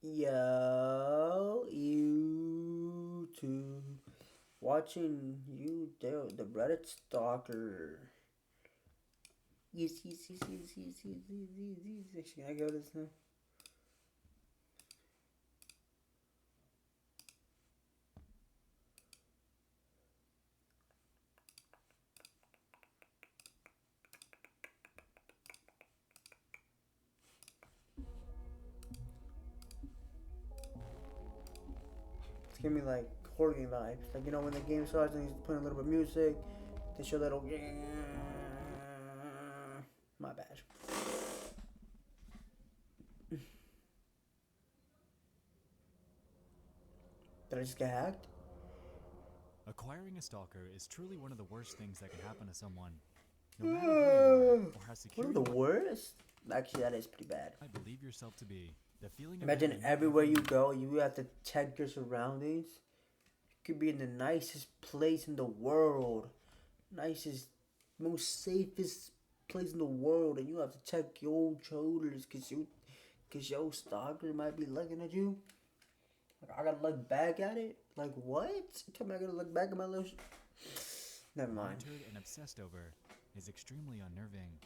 Yo, YouTube. Watching you, the Reddit Stalker. Yes. Can I go this now? It's giving me like horror game vibes. Like, when the game starts and he's playing a little bit of music, they show that little. My bad. Did I just get hacked? Acquiring a stalker is truly one of the worst things that can happen to someone. No matter who you are or how secure One of the you worst? Actually, that is pretty bad. might believe yourself to be, the feeling of Imagine having everywhere you go, you have to check your surroundings. You could be in the nicest place in the world, nicest, most safest place in the world, and you have to check your shoulders cause your stalker might be looking at you. Like, I gotta look back at it. Like, what? You tell me I gotta look back at my little. Never mind. monitored and obsessed over is extremely unnerving.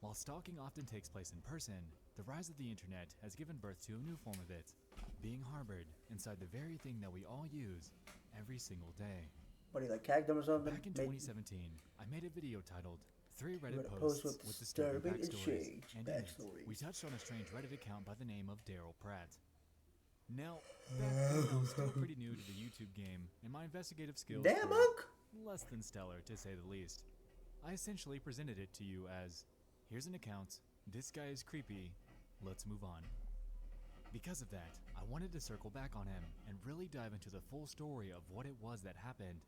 While stalking often takes place in person, the rise of the internet has given birth to a new form of it, being harbored inside the very thing that we all use every single day. What do you like, hack them or something? Back in 2017, I made a video titled 3 Reddit Reddit posts post with disturbing and backstories, strange and in it, backstories. we touched on a strange Reddit account by the name of darylprat. Now, back then I was still pretty new to the YouTube game, and my investigative skills Damn, were Monk! less than stellar, to say the least. I essentially presented it to you as, here's an account, this guy is creepy, let's move on. Because of that, I wanted to circle back on him and really dive into the full story of what it was that happened.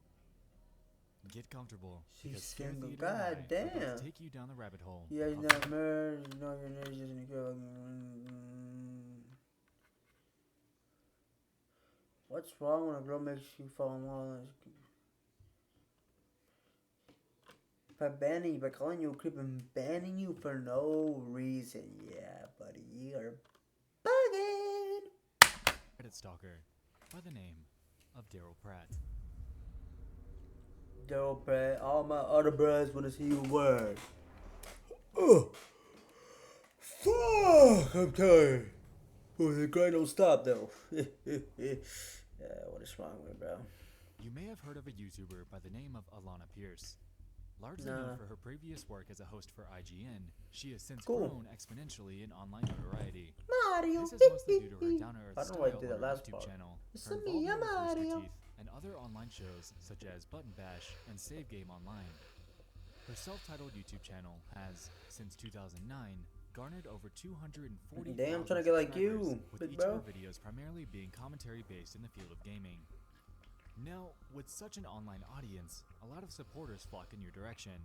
Get comfortable, because Scare single. Theater and I God are about damn. to take you down the rabbit hole. You guys of- know marriage, you know your name just in the. What's wrong when a girl makes you fall in love? By banning you, by calling you a creep and banning you for no reason. Yeah, buddy, you are bugging. Reddit Stalker by the name of darylprat. Dope, bruh. All my other bros wanna see you work. Oh, fuck! I'm tired. Oh, the grind don't stop though. What is wrong with me, bro? You may have heard of a YouTuber by the name of Alana Pierce. Largely known for her previous work as a host for IGN, she has since grown exponentially in online notoriety. Mario. This is mostly due to her down-to-earth I don't know style why I on did her that last YouTube part. channel, It's her me, involvement with Rooster Mario. Teeth, and other online shows such as Button Bash and Save Game Online. Her self-titled YouTube channel has, since 2009, garnered over 240,000 Damn, trying to get like you, with big each bro. of her videos primarily being commentary based in the field of gaming. Now, with such an online audience, a lot of supporters flock in your direction.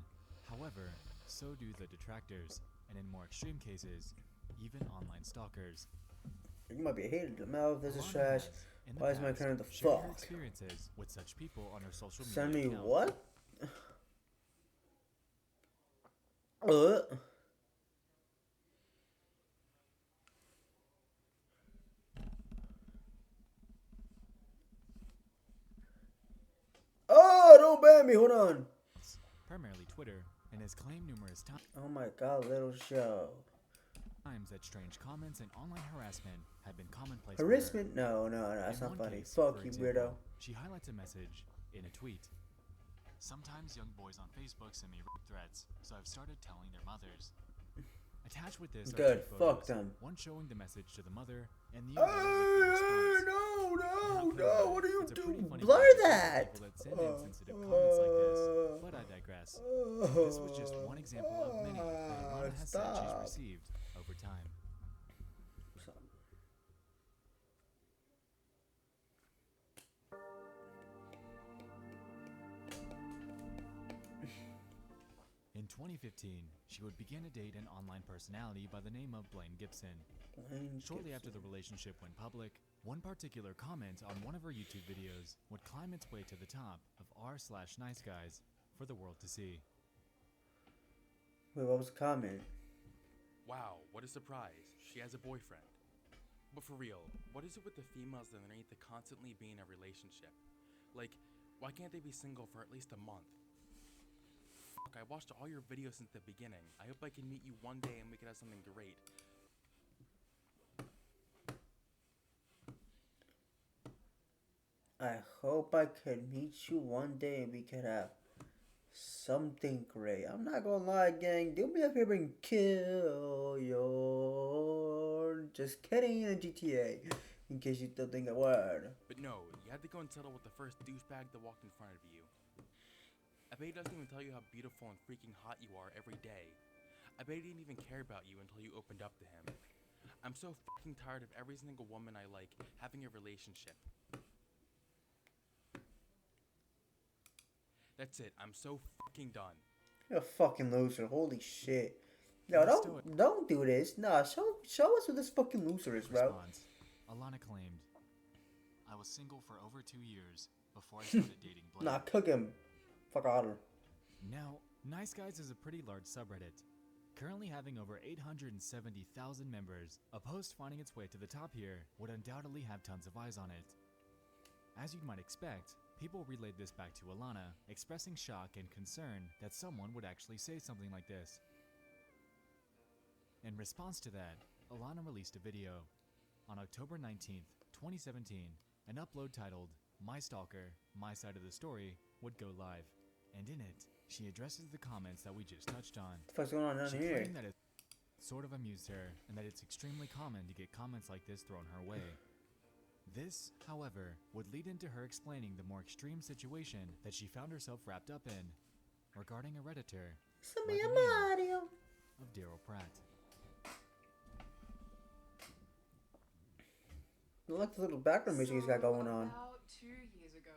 However, so do the detractors, and in more extreme cases, even online stalkers. You might be a hater. The mouth, this is Alana trash. has, in the Why is my past, current the shared her fuck? experiences with such people on her social media Send me account. what? Oh, don't ban me. Hold on. Primarily Twitter, and has claimed numerous Oh my god, little show. times that strange comments and online harassment had been commonplace for her. Harassment? No, that's In not one funny. case, Fuck for you, example, weirdo. she highlights a message in a tweet. Sometimes young boys on Facebook send me rape threats, so I've started telling their mothers. Attached with this are Good, two fuck photos, them. one showing the message to the mother, and the other with the response. No, what do you It's a do? pretty funny Blur way to that! people that send insensitive comments like this, but I digress. This was just one example of many that Alana has said she's Stop. received over time. In 2015, she would begin to date an online personality by the name of Blaine Gibson. Shortly after the relationship went public, one particular comment on one of her YouTube videos would climb its way to the top of r/nice guys for the world to see. Wait, what was the comment? Wow, what a surprise. She has a boyfriend. But for real, what is it with the females that need to constantly be in a relationship? Like, why can't they be single for at least a month? Fuck, I watched all your videos since the beginning. I hope I can meet you one day and we can have something great. I hope I can meet you one day and we can have something great. I'm not gonna lie, gang. Do me a favor and kill your. Just kidding in GTA. In case you still think a word. But no, you had to go and settle with the first douchebag that walked in front of you. I bet he doesn't even tell you how beautiful and freaking hot you are every day. I bet he didn't even care about you until you opened up to him. I'm so fucking tired of every single woman I like having a relationship. That's it, I'm so fucking done. You're a fucking loser. Holy shit. No, don't do this. Nah, show us who this fucking loser is, bro. Response. Alana claimed, I was single for over 2 years before I started dating Blake. Nah, cook him. Fuck Otter. Now, Nice Guys is a pretty large subreddit, currently having over 870,000 members. A post finding its way to the top here would undoubtedly have tons of eyes on it. As you might expect, people relayed this back to Alana, expressing shock and concern that someone would actually say something like this. In response to that, Alana released a video. On October 19th, 2017, an upload titled, My Stalker, My Side of the Story, would go live, and in it, she addresses the comments that we just touched on. What's going on down She here? claimed that it sort of amused her, and that it's extremely common to get comments like this thrown her way. This, however, would lead into her explaining the more extreme situation that she found herself wrapped up in, regarding a Redditor by the name of darylprat. Look at the little background music he's got going on. About 2 years ago,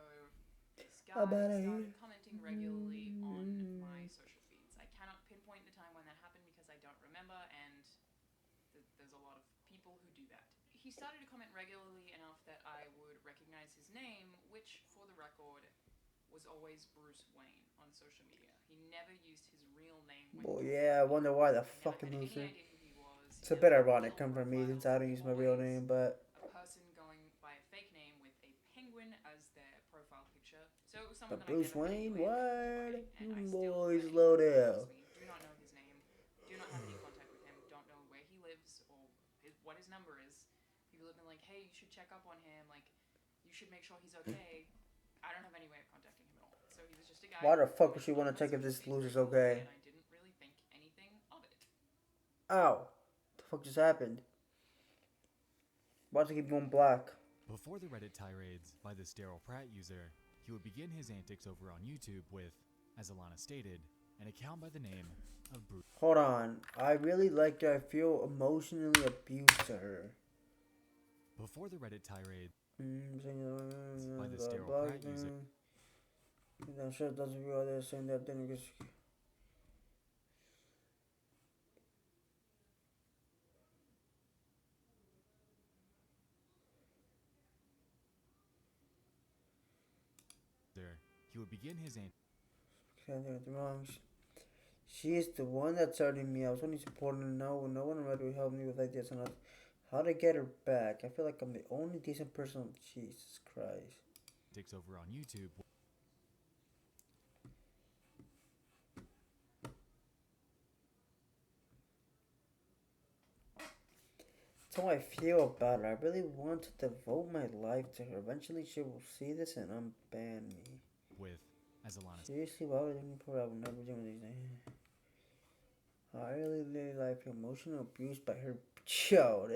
this guy started commenting regularly on my social feeds. I cannot pinpoint the time when that happened because I don't remember, and there's a lot of people who do that. He started to comment regularly enough that I would recognize his name, which, for the record, was always Bruce Wayne on social media. He never used his real name. Well, yeah, I wonder why the fucking loser. It's a bit ironic coming from me since I don't use my real name, but a person going by a fake name with a penguin as their profile picture. So it was someone but that Bruce I never Wayne, met, what? and I You still boys very slow much down. do not know his name, do not have any contact with him, don't know where he lives or what his number is. People have been like, hey, you should check up on him, like, you should make sure he's okay. I don't have any way of contacting him at all. So he was just a guy. Why the fuck would she want to check if this loser's okay? And I didn't really think anything of it. Ow. What the fuck just happened? Why does it keep going black? Before the Reddit tirades by this darylprat user, he would begin his antics over on YouTube with, as Alana stated, an account by the name of Bruce. Hold on. I really like that I feel emotionally abused to her. Before the Reddit tirade By this darylprat user. I'm sure it doesn't feel like saying that thing because. He would begin his wrong. She is the one that started me. I was only supporting her. No one around to help me with ideas on how to get her back. I feel like I'm the only decent person. Jesus Christ. Dicks over on YouTube. That's how I feel about her. I really want to devote my life to her. Eventually she will see this and unban me. With, as Alana. Seriously, why would any poor I would never do these things? I really like emotional abuse by her. Yo,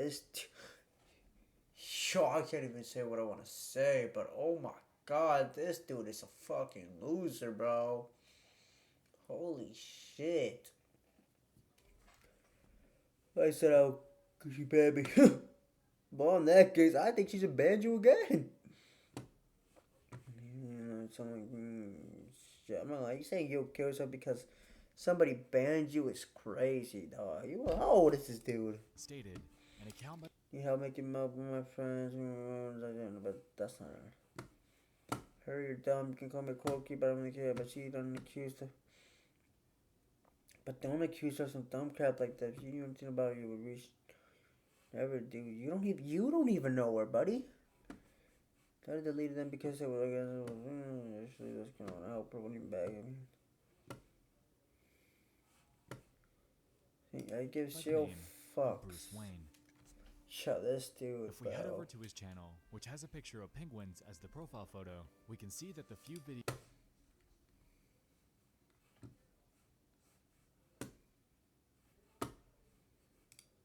I can't even say what I want to say, but oh my god, this dude is a fucking loser, bro. Holy shit. I said, oh, cause she banned me. Well, in that case, I think she should ban you again. Shit, I'm not like, you saying you'll kill yourself because somebody banned you is crazy, dog. How old is this dude? Stated, an account by... You help make him up with my friends, but that's not her. Her, you're dumb. You can call me Corky, but I don't really care. But she don't accuse her. But don't accuse her of some dumb crap like that. If you knew anything about it, you would reach. Never do. You don't even know her, buddy. I deleted them because they were like, actually, that's gonna help her when you're back. I give Like zero name, fucks. Bruce Wayne. Shut this dude, If we head bro. over to his channel, which has a picture of penguins as the profile photo, we can see that the few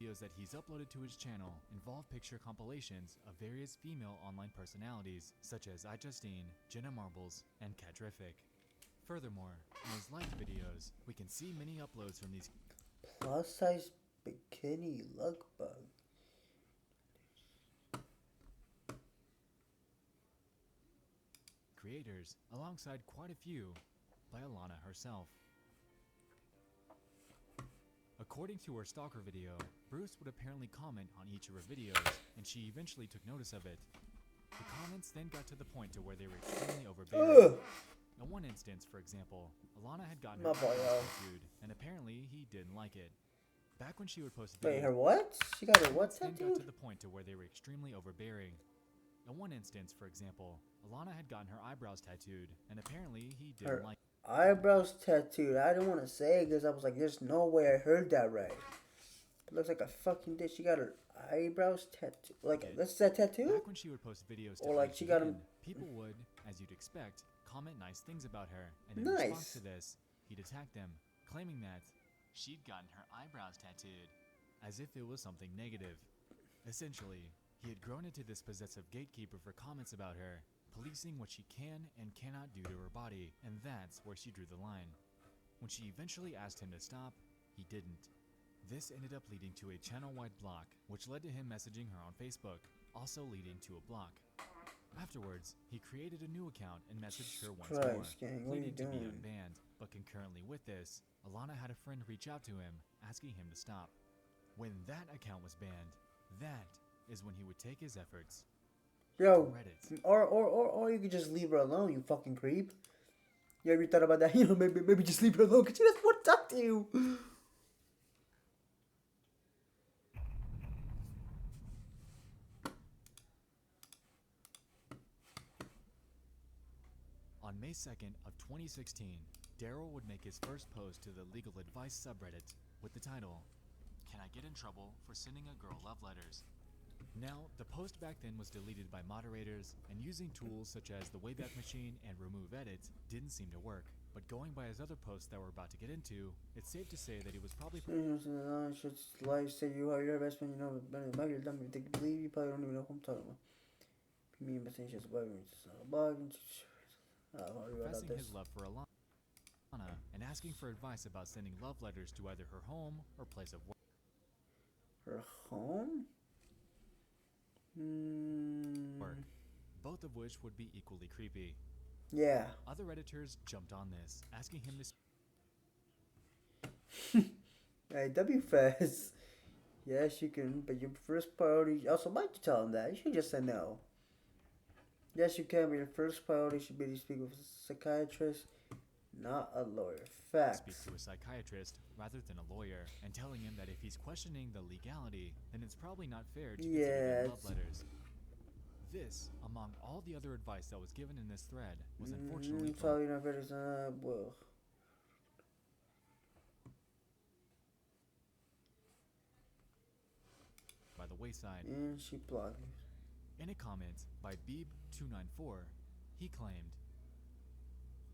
videos that he's uploaded to his channel involve picture compilations of various female online personalities such as iJustine, Jenna Marbles, and Catrific. Furthermore, in his liked videos, we can see many uploads from these Plus size bikini luck bug. creators, alongside quite a few by Alana herself. According to her stalker video, Bruce would apparently comment on each of her videos, and she eventually took notice of it. The comments then got to the point to where they were extremely overbearing. In one instance, for example, Alana had gotten her eyebrows tattooed, and apparently he didn't like it. Back when she would post videos, Wait, her what? She got her what then got tattooed? to the point to where they were extremely overbearing. In one instance, for example, Alana had gotten her eyebrows tattooed, and apparently he didn't Her like eyebrows tattooed. I didn't want to say it because I was like, there's no way I heard that right. It looks like a fucking dick. She got her eyebrows tattooed. Like, that's that tattoo? Back when she would post videos to Or like Face she got Again, 'em- people would, as you'd expect, comment nice things about her, and in response to this, he'd attack them, claiming that she'd gotten her eyebrows tattooed, as if it was something negative. Essentially, he had grown into this possessive gatekeeper for comments about her, policing what she can and cannot do to her body, and that's where she drew the line. When she eventually asked him to stop, he didn't. This ended up leading to a channel-wide block, which led to him messaging her on Facebook, also leading to a block. Afterwards, he created a new account and messaged her once more, Christ, gang, what are you pleading to be doing? unbanned. But concurrently with this, Alana had a friend reach out to him, asking him to stop. When that account was banned, that is when he would take his efforts Yo, to Reddit. or you could just leave her alone, you fucking creep. You ever thought about that? You know, maybe just leave her alone because she doesn't want to talk to you. On May 2nd of 2016, Daryl would make his first post to the legal advice subreddit with the title, "Can I get in trouble for sending a girl love letters?" Now, the post back then was deleted by moderators, and using tools such as the Wayback Machine and Remove Edit didn't seem to work. But going by his other posts that we're about to get into, it's safe to say that he was probably Should life say you are your best friend, you know, but maybe you're dumb, you think you believe, you probably don't even know who I'm talking about. Me and Bethany just professing his love for Alana and asking for advice about sending love letters to either her home or place of work. Her home? Both of which would be equally creepy. Yeah. Other Redditors jumped on this, asking him to Hey, WFS. Yes, you can, but your first priority. Also, why'd you tell him that? You should just say no. Yes, you can, but your first priority should be to speak with a psychiatrist, not a lawyer. Facts. speak to a psychiatrist rather than a lawyer, and telling him that if he's questioning the legality, then it's probably not fair to consider them love letters. This, among all the other advice that was given in this thread, was unfortunately Probably not very well. by the wayside. And she blocked me. In a comment by Beeb294, he claimed,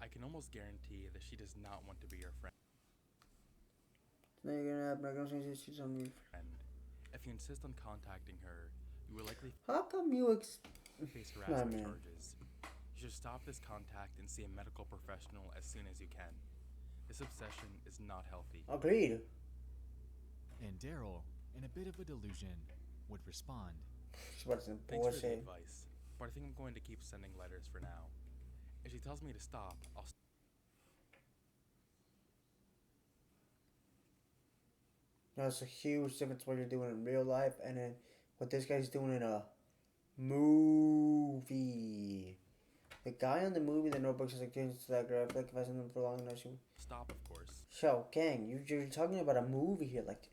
I can almost guarantee that she does not want to be your friend. Now you're gonna have, not gonna say she's on me. If you insist on contacting her, you will likely How come you face harassment man. charges. You should stop this contact and see a medical professional as soon as you can. This obsession is not healthy. Agreed. and Daryl, in a bit of a delusion, would respond. What's some Thanks for the bullshit. advice, but I think I'm going to keep sending letters for now. If she tells me to stop, I'll That's a huge difference what you're doing in real life and then what this guy's doing in a movie. The guy on the movie, The Notebook, is against that girl. I feel like if I send them for long enough, she'll stop, of course. Show, gang, you're talking about a movie here, like.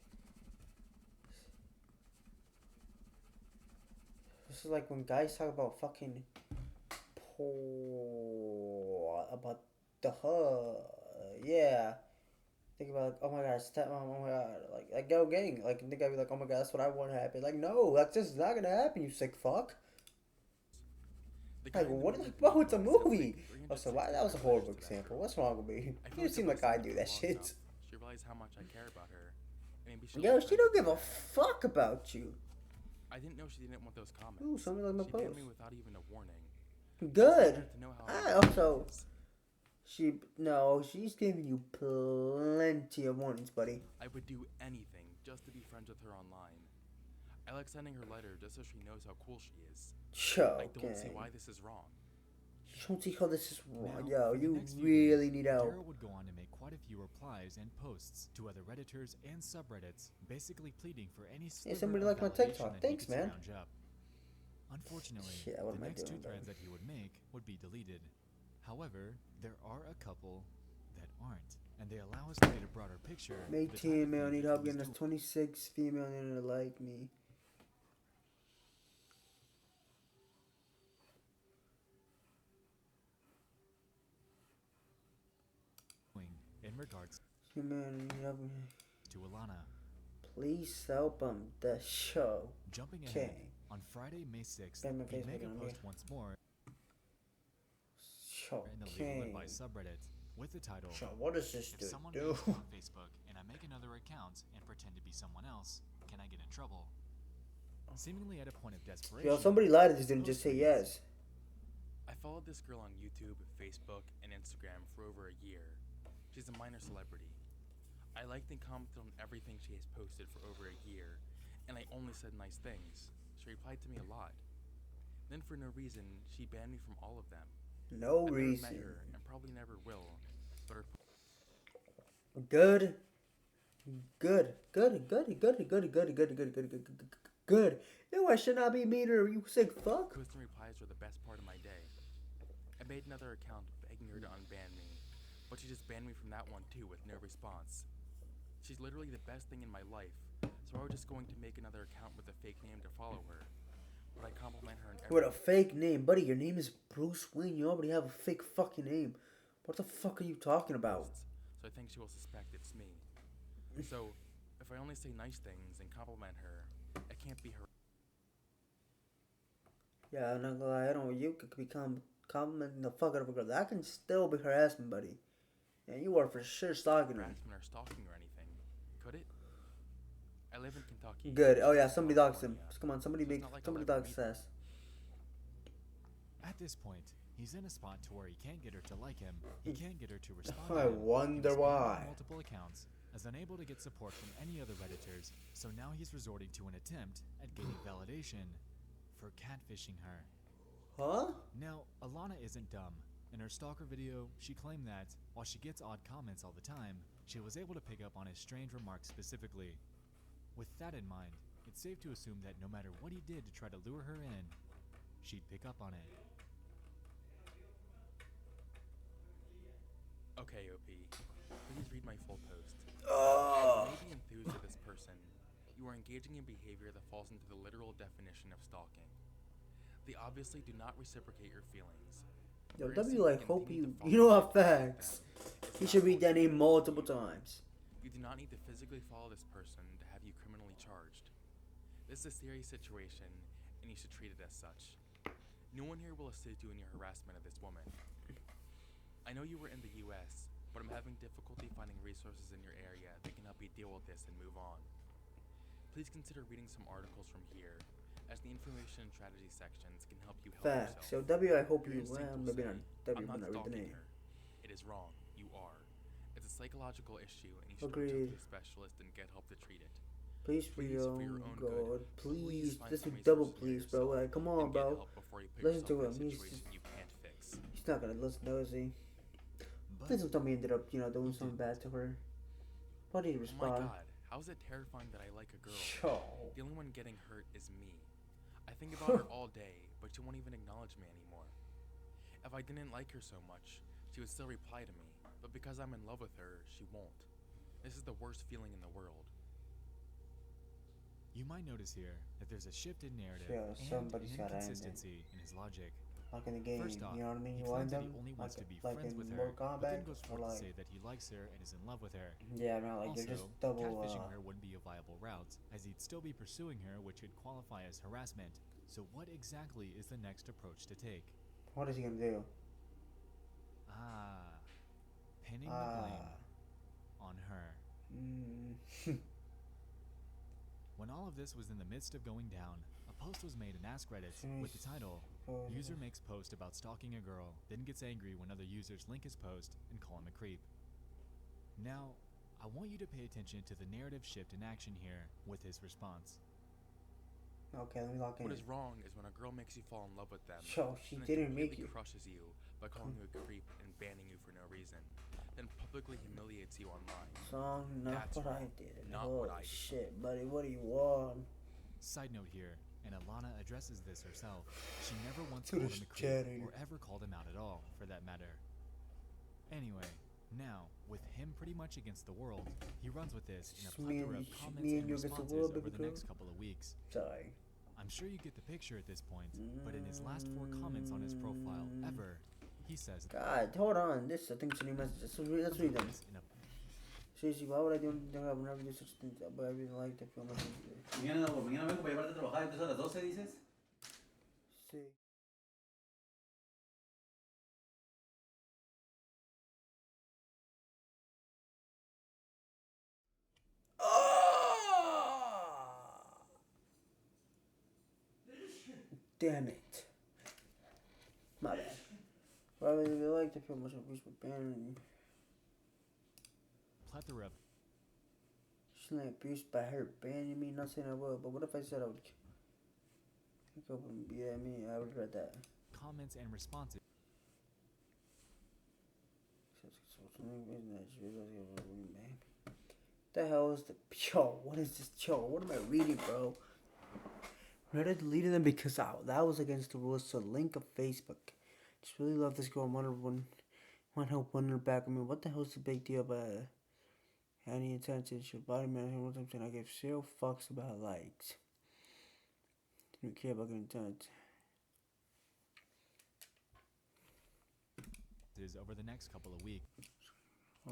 This is like when guys talk about fucking about the yeah. Think about, oh my god, oh my god, like go gang, like think I'd be like, oh my god, that's what I want to happen. Like, no, that's just not gonna happen, you sick fuck. The guy Like, in the what? movie with Bro, it's a the monkey movie. said, Oh, like, so why? That was a 365 horrible letters to that example. girl. What's wrong with me? I feel You like seem if like I I said do for that long shit. enough, she realized how much I care about her. And maybe she'll Yo, be she friends don't with give me a back. fuck about you. I didn't know she didn't want those comments. Ooh, somebody like my She banned post. me without even a warning. Good. I to know how I I also, is. she's giving you plenty of warnings, buddy. I would do anything just to be friends with her online. I like sending her letters just so she knows how cool she is. I don't see why this is wrong. You don't see how this is wrong. Now, Yo, for the you next few really days, need help. Daryl would go on to make quite a few replies and posts to other Redditors and subreddits, basically pleading for any sliver somebody of liked my validation TikTok. that Thanks, he could man. scrounge up. Unfortunately, Yeah, what the am I next doing, two threads that he would make would be deleted. However, there are a couple that aren't, and they allow us to get a broader picture. of the type 18 of male things need that help he was getting this doing. 26 female need to like me. In regards Female need help me. to Alana. Please help him. The show. Jumping ahead, Okay. on Friday, May 6th, Spam my he'd Facebook make a on post me. once more Show. in the Legal King. Advice subreddit with the title, Show. What does this "If dude someone do? posts on Facebook and I make another account and pretend to be someone else, can I get in trouble?" Seemingly at a point of desperation. Yo, somebody lied to this his dude and just post say reads, yes. I followed this girl on YouTube, Facebook, and Instagram for over a year. She's a minor celebrity. I liked and commented on everything she has posted for over a year, and I only said nice things. She replied to me a lot. Then for no reason, she banned me from all of them. No I've reason. never met her, and probably never will, but her Good. Good. Good. Good. Good. Good. Good. Good. Good. Good. Good. Good. No, I should not be meaner. You sick fuck. posts and replies were the best part of my day. I made another account begging her to unban me, but she just banned me from that one too with no response. She's literally the best thing in my life, so I was just going to make another account with a fake name to follow her. But I compliment her in every With a fake name, buddy. Your name is Bruce Wayne. You already have a fake fucking name. What the fuck are you talking about? posts, so I think she will suspect it's me. So, if I only say nice things and compliment her, I can't be her. Yeah, I'm not gonna lie. I don't. You could become complimenting the fuck out of a girl. That can still be harassment, buddy. And you are for sure stalking her. harassment or stalking or anything. Could it? I live in Kentucky. Good. Oh yeah, She's in somebody dogs him. California, Come on, somebody so it's make not like I'll somebody ever dogs meet her. sass. At this point, he's in a spot to where he can't get her to like him, he can't get her to respond I to him. wonder He was banned why. on multiple accounts, as unable to get support from any other Redditors, so now he's resorting to an attempt at gaining validation for catfishing her. Huh? Now, Alana isn't dumb. In her stalker video, she claimed that, while she gets odd comments all the time, she was able to pick up on his strange remarks specifically. With that in mind, it's safe to assume that no matter what he did to try to lure her in, she'd pick up on it. Okay, OP. Please read my full post. Oh. You may be enthused with this person. You are engaging in behavior that falls into the literal definition of stalking. They obviously do not reciprocate your feelings. Yo, For W, instance, I they hope continue you. to follow You know you what and stalk facts. them. It's You not should read that okay name to multiple you. times. You do not need to physically follow this person to have you criminally charged. This is a serious situation, and you should treat it as such. No one here will assist you in your harassment of this woman. I know you were in the US, but I'm having difficulty finding resources in your area that can help you deal with this and move on. Please consider reading some articles from here, as the information and strategy sections can help you help Facts. So yourself. W, I hope Your you. instinct Well, will maybe say, not W, I'm but not not read the stalking name. her. It is wrong. You are. It's a psychological issue, and you should Agreed. go to a specialist and get help to treat it. Please, for Please, your for your own own God. good, Please. find This some is double resources for please, bro. yourself Like, come on, and get bro. help before you put Listen yourself to in a him. He's situation you can't fix. not gonna listen to us, he. But Please don't tell me he ended up, doing He something didn't. bad to her. Why did he Oh my respond? god, how is it terrifying that I like a girl? Sure. The only one getting hurt is me. I think about her all day, but she won't even acknowledge me anymore. If I didn't like her so much, she would still reply to me, but because I'm in love with her, she won't. This is the worst feeling in the world. You might notice here that there's a shift in narrative Yeah, and somebody's an gotta end it. inconsistency in his logic. Like in the game, First off, you know what I mean? he You claims want that he them only wants to be like friends in with her, Mortal but Kombat, then goes or forth to like say that he likes her and is in love with her. yeah, not like Also, you're just double. catfishing her wouldn't be a viable route, as he'd still be pursuing her, which could qualify as harassment. So what exactly is the next approach to take? What is he gonna do? Pinning the blame on her. When all of this was in the midst of going down, a post was made in Ask Reddit with the title, "User makes post about stalking a girl, then gets angry when other users link his post and call him a creep." Now, I want you to pay attention to the narrative shift in action here with his response. Okay, let me lock in. What is wrong is when a girl makes you fall in love with them, Yo, she and then didn't make completely you. crushes you by calling you a creep and banning you for no reason, then publicly humiliates you online. Song, not That's what I wrong. did. Not Holy what I did. shit, buddy, what do you want? Side note here, and Alana addresses this herself, she never once Dude, called it's him a creep chatting. or ever called him out at all, for that matter. Anyway, now, with him pretty much against the world, he runs with this in a Just me plethora and- of comments me and and you against the responses world, over baby the girl. next couple of weeks. Sorry. I'm sure you get the picture at this point, but in his last 4 comments on his profile ever, he says, God, hold on. This, I think, it's a new message. Let's read them. this in a Seriously, why would I do never do such things? But I really like the film. Mañana vengo para llevarte a trabajar, entonces a las 12 dices. Sí. Damn it. My bad. Why would I like the film? She's plethora of like abused by her banning me. Not saying I would, but what if I said I would? Yeah, I mean, I would read that. comments and responses The hell is the yo? What is this? Yo, what am I reading, bro? Reddit deleted them because that was against the rules. So link of Facebook. Just really love this girl. Want help win her back. I mean, what the hell's the big deal about any attention? Your body management. What I'm saying, I give 0 fucks about likes. Didn't care about getting intent. over the next couple of weeks. I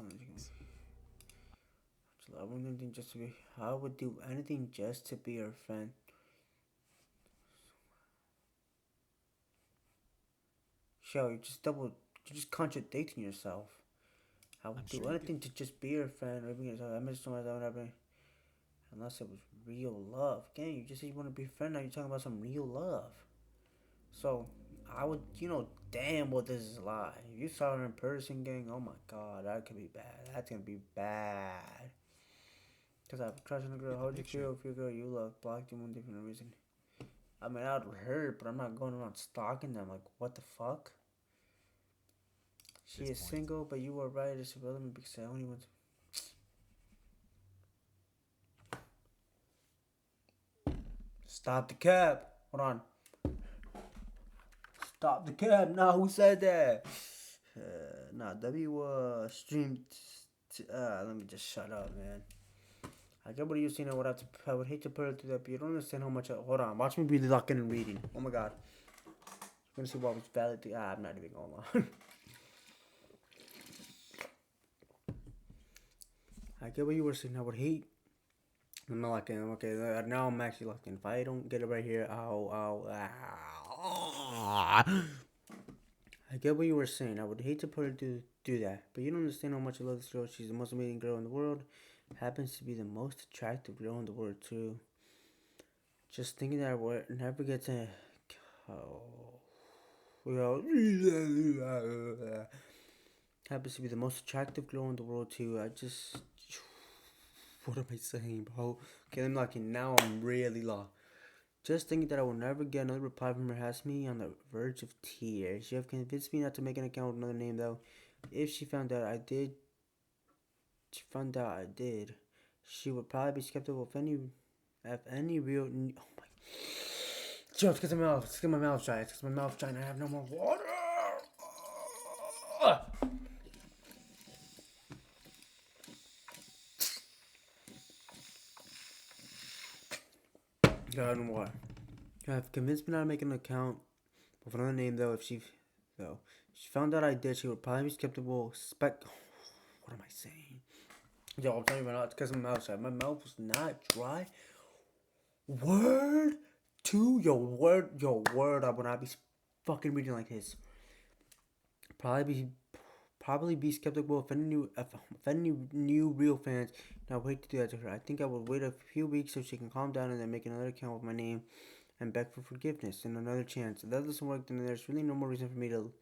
would do anything just to be. I would do anything just to be her friend. Show you're just contradicting yourself. I would do anything to just be her friend or be yourself. I miss so much that would happen. Unless it was real love. Gang, you just said you want to be a friend. Now you're talking about some real love. So I would, damn well this is a lie. If you saw her in person, gang, oh my god, that could be bad. That's gonna be bad. Because I have a crush on a girl. How would you feel if your girl you love blocked you one different reason? I mean, I'd hurt, but I'm not going around stalking them. Like, what the fuck? She is single, but you are right. It's irrelevant because I only want to. Stop the cab. Hold on. Stop the cab. Nah, who said that? Streamed. Let me just shut up, man. I get what you're saying. I would hate to put it through that, but you don't understand how much. Hold on. Watch me be looking and reading. Oh my god. You're gonna see what was valid. I'm not even going on. I get what you were saying. I would hate. I'm not locking in. Okay, now I'm actually locked in. If I don't get it right here, I get what you were saying. I would hate to put her to do that. But you don't understand how much I love this girl. She's the most amazing girl in the world. Happens to be the most attractive girl in the world, too. Just thinking that I would never get to... Happens to be the most attractive girl in the world, too. I just... What am I saying, bro? Okay, I'm locking. Now I'm really lost. Just thinking that I will never get another reply from her has me on the verge of tears. She have convinced me not to make an account with another name, though. If she found out I did, she would probably be skeptical if any real. Oh my. Joe, it's because my mouth. It's because my mouth's dry. It's because my mouth's dry and I have no more water. God, and what? You have convinced me not to make an account with another name, though. If she found out I did, she would probably be skeptical. What am I saying? Yo, I'm telling you right now, it's because my mouth shut. My mouth was not dry. Word to your word. I would not be fucking reading like this. Probably be skeptical if any new real fans. Now wait to do that to her. I think I would wait a few weeks so she can calm down and then make another account with my name and beg for forgiveness and another chance. If that doesn't work, then there's really no more reason for me to.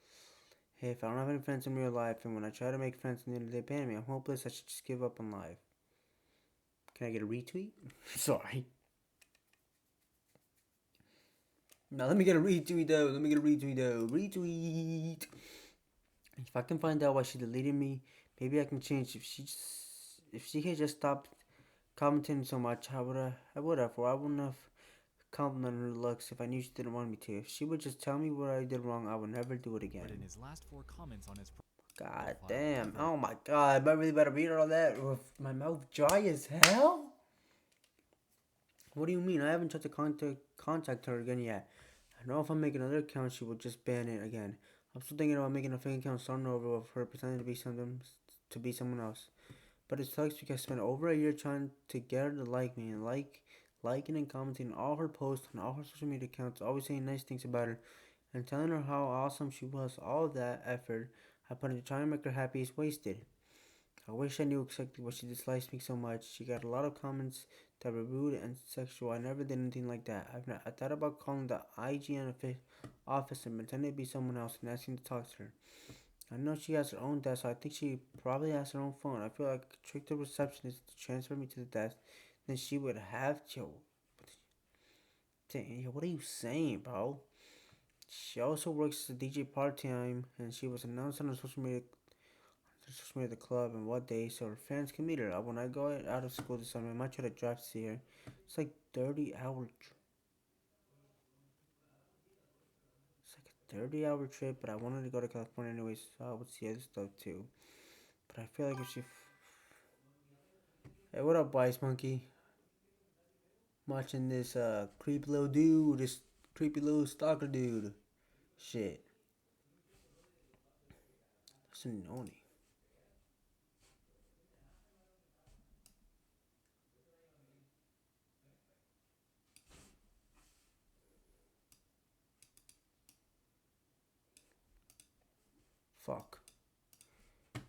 Hey, if I don't have any friends in real life, and when I try to make friends, they ban me. I'm hopeless. I should just give up on life. Can I get a retweet? Sorry. Now let me get a retweet though. Retweet. If I can find out why she deleted me, maybe I can change. If she had just stopped commenting so much, I would have. Or I wouldn't have complimented her looks if I knew she didn't want me to. If she would just tell me what I did wrong, I would never do it again. But in his last 4 comments on his God damn. Oh my god. Am I really better read all that with my mouth dry as hell? What do you mean? I haven't tried to contact her again yet. I know if I make another account, she will just ban it again. I'm still thinking about making a fake account starting over with her pretending to be someone else. But it sucks because I spent over a year trying to get her to like me and liking and commenting all her posts on all her social media accounts, always saying nice things about her and telling her how awesome she was. All of that effort I put into trying to make her happy is wasted. I wish I knew exactly why she dislikes me so much. She got a lot of comments that were rude and sexual. I never did anything like that. I thought about calling the IGN office and pretending to be someone else and asking to talk to her. I know she has her own desk, so I think she probably has her own phone. I feel like I tricked the receptionist to transfer me to the desk. Then she would have to. Dang, what are you saying, bro? She also works as a DJ part-time, and she was announced on her social media the club and what day so her fans can meet her. When I go out of school this summer, I might try to drive to see her. It's like 30-hour. It's like a 30-hour trip, but I wanted to go to California anyway, so I would see other stuff too. But I feel like if she. Hey, what up, Wise Monkey? I'm watching this creepy little dude, this creepy little stalker dude. Shit. That's annoying.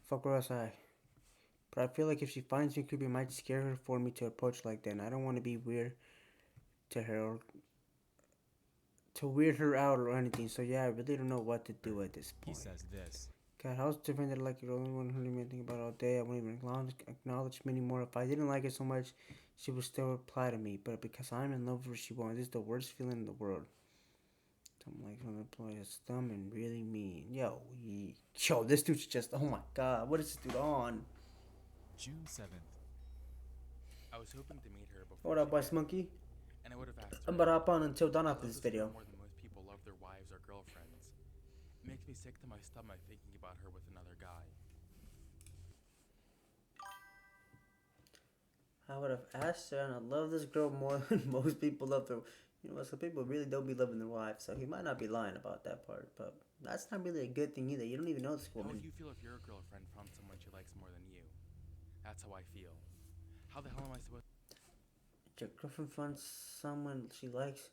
Fuck where else I. But I feel like if she finds me creepy, it might scare her for me to approach like that. And I don't want to be weird to her or to weird her out or anything. So yeah, I really don't know what to do at this point. He says this. God, how's different that like you're the only one who didn't think about it all day. I wouldn't even acknowledge me anymore. If I didn't like her so much, she would still reply to me. But because I'm in love with her, she won't. This is the worst feeling in the world. I'm like, I'm employee is dumb and really mean. Yo, this dude's just, oh my god, what is this dude on? June 7th. I was hoping to meet her before. What up, Wise Monkey? And I would have asked her. I'm about to hop on until done I after love this girl video. more than most people love their wives or girlfriends. It makes me sick to my stomach thinking about her with another guy. I would have asked her, and I love this girl more than most people love their. You know, some people really don't be loving their wives, so he might not be lying about that part. But that's not really a good thing either. You don't even know this How woman. would you feel if your girlfriend found someone she likes more than you? That's how I feel. How the hell am I supposed? Your girlfriend finds someone she likes.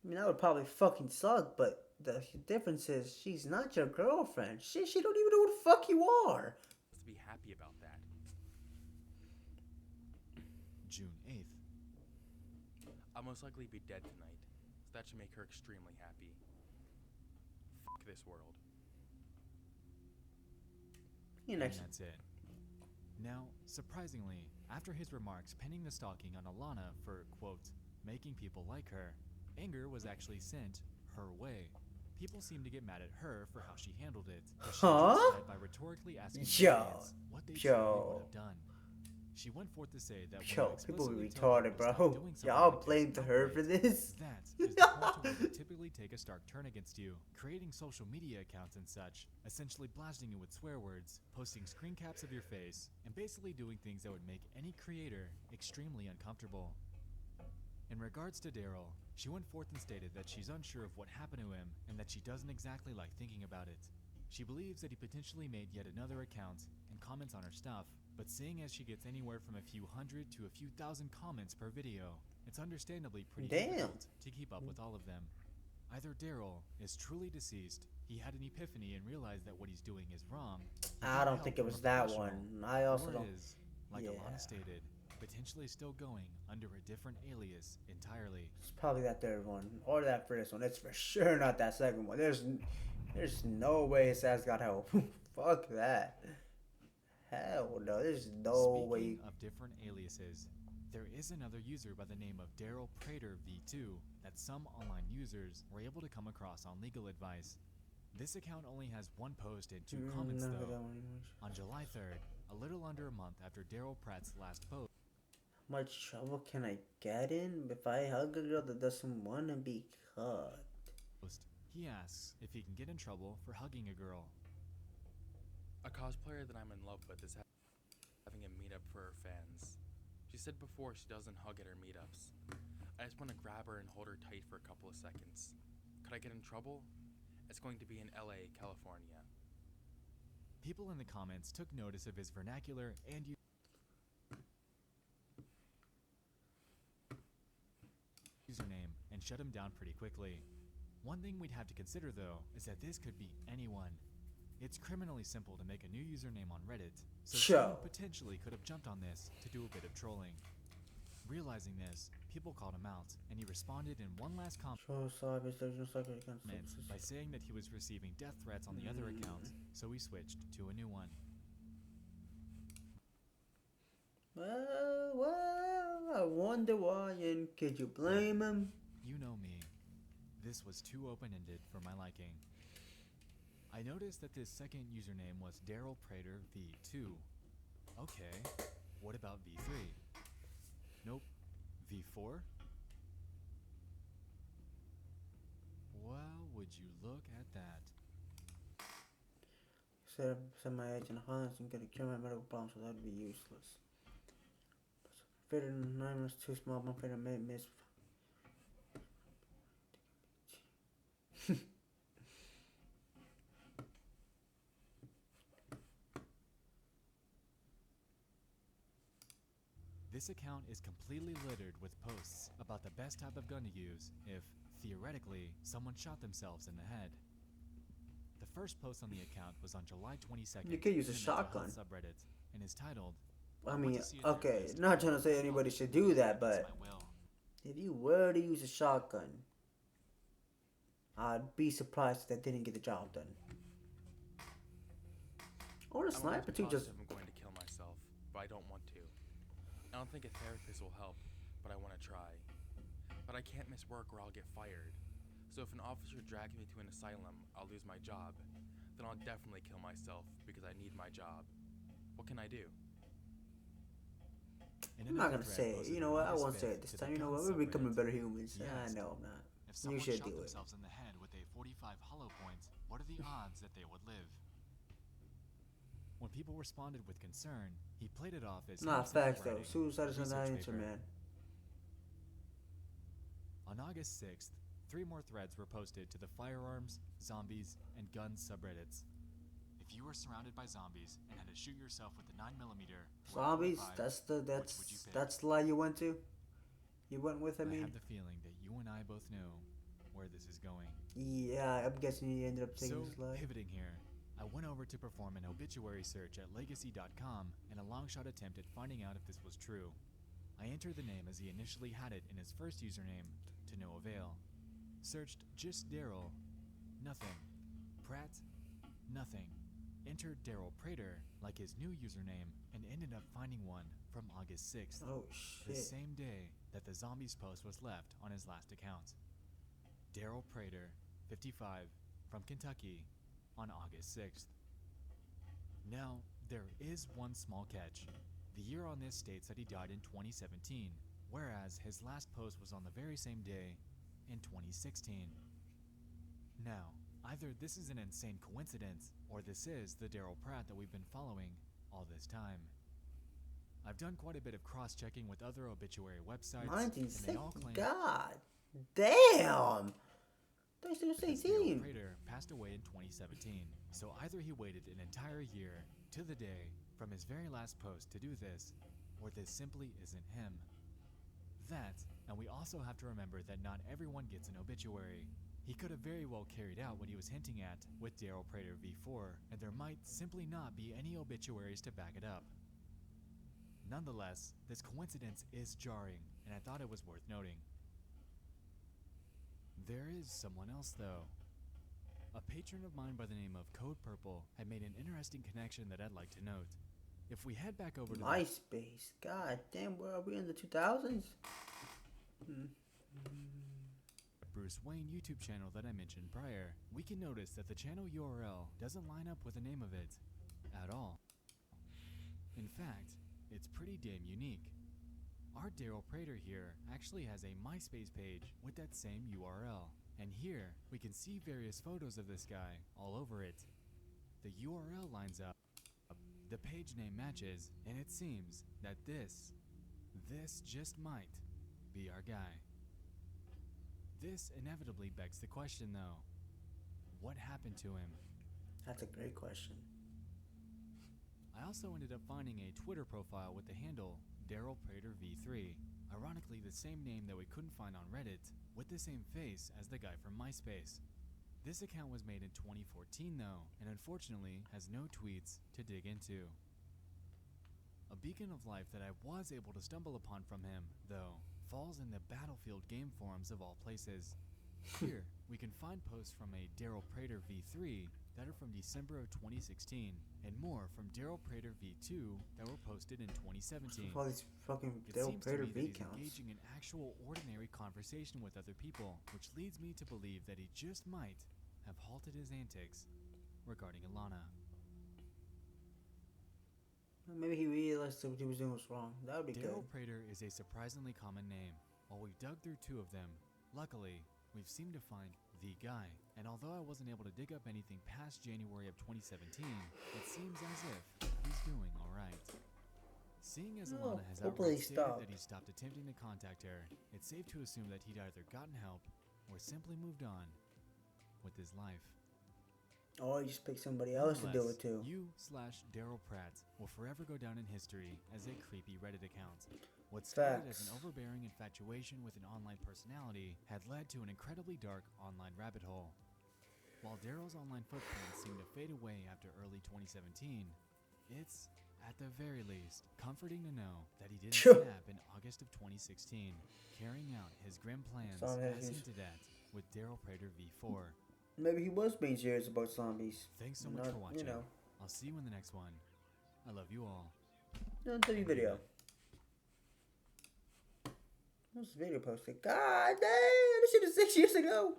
I mean, that would probably fucking suck. But the difference is, she's not your girlfriend. She don't even know who the fuck you are. To be happy about that? June 8th. I'll most likely be dead tonight, so that should make her extremely happy. Fuck this world. You And next. that's it. Now, surprisingly, after his remarks penning the stalking on Alana for, quote, making people like her, anger was actually sent her way. People seem to get mad at her for how she handled it, but she addressed that by rhetorically asking the fans what they truly would have done. She went forth to say that People be explicitly tell retarded, people to stop bro. doing something Y'all like blame this her for outright, this. that is the point where they typically take a stark turn against you, creating social media accounts and such, essentially blasting you with swear words, posting screen caps of your face, and basically doing things that would make any creator extremely uncomfortable. In regards to Daryl, she went forth and stated that she's unsure of what happened to him and that she doesn't exactly like thinking about it. She believes that he potentially made yet another account and comments on her stuff, but seeing as she gets anywhere from a few hundred to a few thousand comments per video, it's understandably pretty difficult to keep up with all of them. Either Daryl is truly deceased, he had an epiphany and realized that what he's doing is wrong. I don't think it was that one. I also don't. Is, like Alana stated, potentially still going under a different alias entirely. It's probably that third one or that first one. It's for sure not that second one. There's no way his ass got help. Fuck that. Hell no. There's no way. Speaking of different aliases, there is another user by the name of Daryl Prater V2 that some online users were able to come across on legal advice. This account only has one post and 2 comments though. On July 3rd, a little under a month after Daryl Pratt's last post. How much trouble can I get in if I hug a girl that doesn't want to be hugged? He asks if he can get in trouble for hugging a girl. A cosplayer that I'm in love with is having a meetup for her fans. She said before she doesn't hug at her meetups. I just want to grab her and hold her tight for a couple of seconds. Could I get in trouble? It's going to be in LA, California. People in the comments took notice of his vernacular and username and shut him down pretty quickly. One thing we'd have to consider though is that this could be anyone. It's criminally simple to make a new username on Reddit, so someone potentially could have jumped on this to do a bit of trolling. Realizing this, people called him out, and he responded in one last comment by saying that he was receiving death threats on the other account, so he switched to a new one. Well, I wonder why, and could you blame him? You know me. This was too open-ended for my liking. I noticed that this second username was Daryl Prater V2. Okay, what about V3? Nope. V4? Well, would you look at that? Said my age in Holland and gonna cure my medical problems, so that'd be useless. Favorite name is too small, my favorite miss. This account is completely littered with posts about the best type of gun to use if, theoretically, someone shot themselves in the head. The first post on the account was on July 22nd. You could use a in the shotgun. subreddit and is titled, I mean, okay, not trying to say anybody should do that, but if you were to use a shotgun, I'd be surprised if that didn't get the job done. Or a sniper too, just... I'm going to kill myself, but I don't want to. I don't think a therapist will help, but I want to try. But I can't miss work or I'll get fired. So if an officer drags me to an asylum, I'll lose my job. Then I'll definitely kill myself because I need my job. What can I do? I'm not gonna say it. You know what? I won't say it this time. You know what? We're becoming better humans. I know I'm not. If someone You should shot do it. themselves in the head with a 45 hollow point, what are the odds that they would live? When people responded with concern, he played it off as Nah, facts though. writing Suicide is a not the research answer, paper. man. On August 6th, 3 more threads were posted to the firearms, zombies, and guns subreddits. If you were surrounded by zombies and had to shoot yourself with a 9mm, Zombies? That's the lie you went to? You went with, I I mean? have the feeling that you and I both know where this is going. Yeah, I'm guessing you ended up taking So, this lie. pivoting here, I went over to perform an obituary search at legacy.com and a long shot attempt at finding out if this was true. I entered the name as he initially had it in his first username, to no avail. Searched just Daryl, nothing. Pratt, nothing. Entered Daryl Prater like his new username and ended up finding one from August 6th, Oh, the shit. same day that the zombies post was left on his last account. Daryl Prater, 55, from Kentucky, on August 6th. Now, there is one small catch. The year on this states that he died in 2017, whereas his last post was on the very same day in 2016. Now, either this is an insane coincidence, or this is the Daryl Pratt that we've been following all this time. I've done quite a bit of cross-checking with other obituary websites, and they all 1960. claim God damn. That's that Daryl 18. Prater passed away in 2017. So either he waited an entire year to the day from his very last post to do this, or this simply isn't him. That, and we also have to remember that not everyone gets an obituary. He could have very well carried out what he was hinting at with Daryl Prater v4, and there might simply not be any obituaries to back it up. Nonetheless, this coincidence is jarring, and I thought it was worth noting. There is someone else, though. A patron of mine by the name of Code Purple had made an interesting connection that I'd like to note. If we head back over to MySpace. God damn, where are we in the 2000s? Bruce Wayne YouTube channel that I mentioned prior, we can notice that the channel URL doesn't line up with the name of it at all. In fact, it's pretty damn unique. Our Daryl Prater here actually has a MySpace page with that same URL, and here we can see various photos of this guy all over it. The URL lines up, the page name matches, and it seems that this just might be our guy. This inevitably begs the question though, what happened to him? That's a great question. I also ended up finding a Twitter profile with the handle Daryl Prater v3, ironically the same name that we couldn't find on Reddit, with the same face as the guy from MySpace. This account was made in 2014 though, and unfortunately has no tweets to dig into. A beacon of life that I was able to stumble upon from him, though, falls in the Battlefield game forums of all places. Here, we can find posts from a Daryl Prater v3 that are from December of 2016, and more from Daryl Prater v2 that were posted in 2017. All these fucking It Daryl seems to Prater me that V he's counts. engaging in actual ordinary conversation with other people, which leads me to believe that he just might have halted his antics regarding Alana. Maybe he realized that what he was doing was wrong. That would be Daryl good. Prater is a surprisingly common name. While we've dug through two of them, luckily, we've seemed to find the guy. And although I wasn't able to dig up anything past January of 2017, it seems as if he's doing alright. Seeing as Alana has hopefully outright he stated stopped. that he stopped attempting to contact her, it's safe to assume that he'd either gotten help or simply moved on with his life. Or you just pick somebody else to do it to. You/DarylPrat will forever go down in history as a creepy Reddit account. What started as an overbearing infatuation with an online personality had led to an incredibly dark online rabbit hole. While Daryl's online footprints seemed to fade away after early 2017, it's, at the very least, comforting to know that he didn't snap in August of 2016, carrying out his grim plans as hinted at with Daryl Prater v4. Maybe he was being serious about zombies. Thanks so much for watching. I'll see you in the next one. I love you all. Until the video. What's the video posted? God damn, this shit is 6 years ago.